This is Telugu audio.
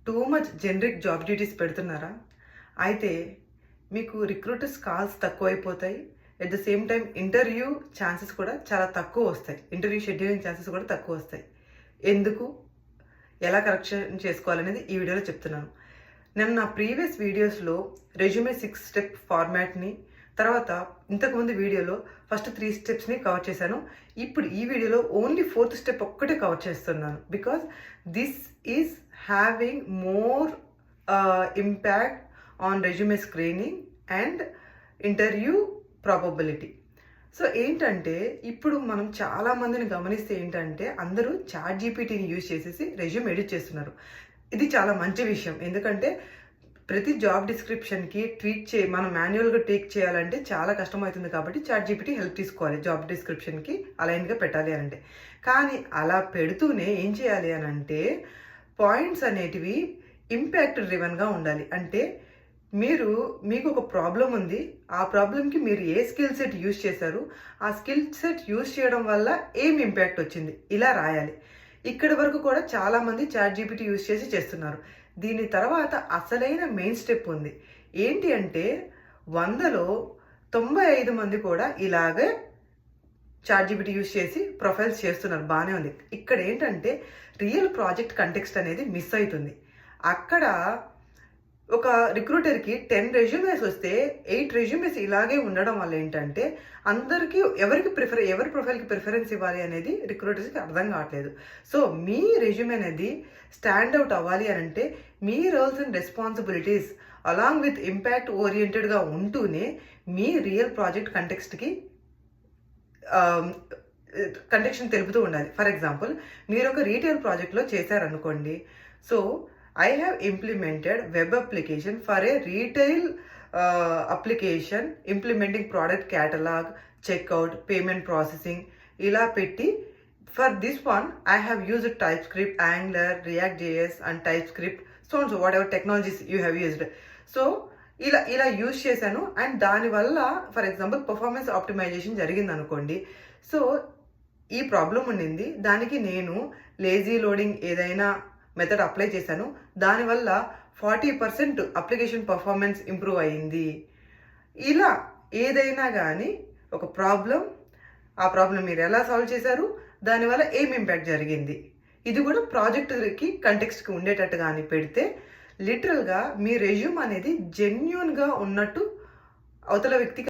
Two much generic job duties పెడుతున్నారా? అయితే మీకు రిక్రూటర్స్ కాల్స్ తక్కువైపోతాయి. At the same time interview chances కూడా చాలా తక్కువ వస్తాయి. ఇంటర్వ్యూ షెడ్యూలింగ్ ఛాన్సెస్ కూడా తక్కువ వస్తాయి. ఎందుకు? ఎలా కరెక్షన్ చేసుకోవాలనేది ఈ వీడియోలో చెప్తున్నాను. నేను నా ప్రీవియస్ వీడియోస్లో రెజ్యూమే 6 స్టెప్ ఫార్మాట్ని, తర్వాత ఇంతకుముందు వీడియోలో ఫస్ట్ 3 స్టెప్స్ని కవర్ చేశాను. ఇప్పుడు ఈ వీడియోలో ఓన్లీ 4th స్టెప్ ఒక్కటే కవర్ చేస్తున్నాను. Because this is having more impact on resume screening and interview probability. So ఏంటంటే, ఇప్పుడు మనం చాలా మందిని గమనిస్తే ఏంటంటే, అందరూ చాట్ జీపీటీని యూజ్ చేసేసి రెజ్యూమ్ ఎడిట్ చేస్తున్నారు. ఇది చాలా మంచి విషయం. ఎందుకంటే ప్రతి జాబ్ డిస్క్రిప్షన్కి మనం మాన్యువల్గా టేక్ చేయాలంటే చాలా కష్టమవుతుంది. కాబట్టి చాట్ జీపీటీ హెల్ప్ తీసుకోవాలి జాబ్ డిస్క్రిప్షన్కి అలైన్గా పెట్టాలి అని అంటే. కానీ అలా పెడుతూనే ఏం చేయాలి అని అంటే, పాయింట్స్ అనేటివి ఇంపాక్ట్ డ్రివెన్గా ఉండాలి. అంటే మీకు ఒక ప్రాబ్లం ఉంది, ఆ ప్రాబ్లంకి మీరు ఏ స్కిల్ సెట్ యూజ్ చేశారు, ఆ స్కిల్ సెట్ యూజ్ చేయడం వల్ల ఏం ఇంపాక్ట్ వచ్చింది, ఇలా రాయాలి. ఇక్కడి వరకు కూడా చాలామంది చాట్ జీపీటీ యూజ్ చేస్తున్నారు. దీని తర్వాత అసలైన మెయిన్ స్టెప్ ఉంది. ఏంటి అంటే, 100లో 95 మంది కూడా ఇలాగే చాట్ జీపీటీ యూజ్ చేసి ప్రొఫైల్స్ చేస్తున్నారు. బాగానే ఉంది. ఇక్కడ ఏంటంటే రియల్ ప్రాజెక్ట్ కంటెక్స్ట్ అనేది మిస్ అవుతుంది. అక్కడ ఒక రిక్రూటర్కి 10 రెజ్యూమేస్ వస్తే 8 రెజ్యూమేస్ ఇలాగే ఉండడం వల్ల ఏంటంటే, అందరికీ ఎవరి ప్రొఫైల్కి ప్రిఫరెన్స్ ఇవ్వాలి అనేది రిక్రూటర్స్కి అర్థం కావట్లేదు. సో మీ రెజ్యూమే అనేది స్టాండ్ అవుట్ అవ్వాలి అని అంటే, మీ roles and responsibilities along with impact ఓరియంటెడ్గా ఉంటూనే మీ రియల్ ప్రాజెక్ట్ కంటెక్షన్ తెలుపుతూ ఉండాలి. ఫర్ ఎగ్జాంపుల్, మీరు ఒక రీటైల్ ప్రాజెక్ట్లో చేశారనుకోండి. So I have implemented web application for a retail application implementing product catalog, checkout, payment processing. ఇలా పెట్టి, for this one I have used TypeScript, Angular, React.js and TypeScript, so whatever technologies you have used. So ఇలా యూజ్ చేశాను. అండ్ దానివల్ల ఫర్ ఎగ్జాంపుల్ పర్ఫార్మెన్స్ ఆప్టిమైజేషన్ జరిగింది అనుకోండి. సో ఈ ప్రాబ్లం ఉండింది, దానికి నేను లేజీ లోడింగ్ ఏదైనా మెథడ్ అప్లై చేశాను. దానివల్ల 40% అప్లికేషన్ పర్ఫార్మెన్స్ ఇంప్రూవ్ అయ్యింది. ఇలా ఏదైనా కానీ ఒక ఆ ప్రాబ్లం మీరు ఎలా సాల్వ్ చేశారు, దానివల్ల ఏం ఇంపాక్ట్ జరిగింది, ఇది కూడా ప్రాజెక్ట్కి కంటెక్స్ట్కి ఉండేటట్టు కానీ పెడితే, లిటరల్గా మీ రెజ్యూమ్ అనేది జెన్యూన్గా ఉన్నట్టు అవతల వ్యక్తికి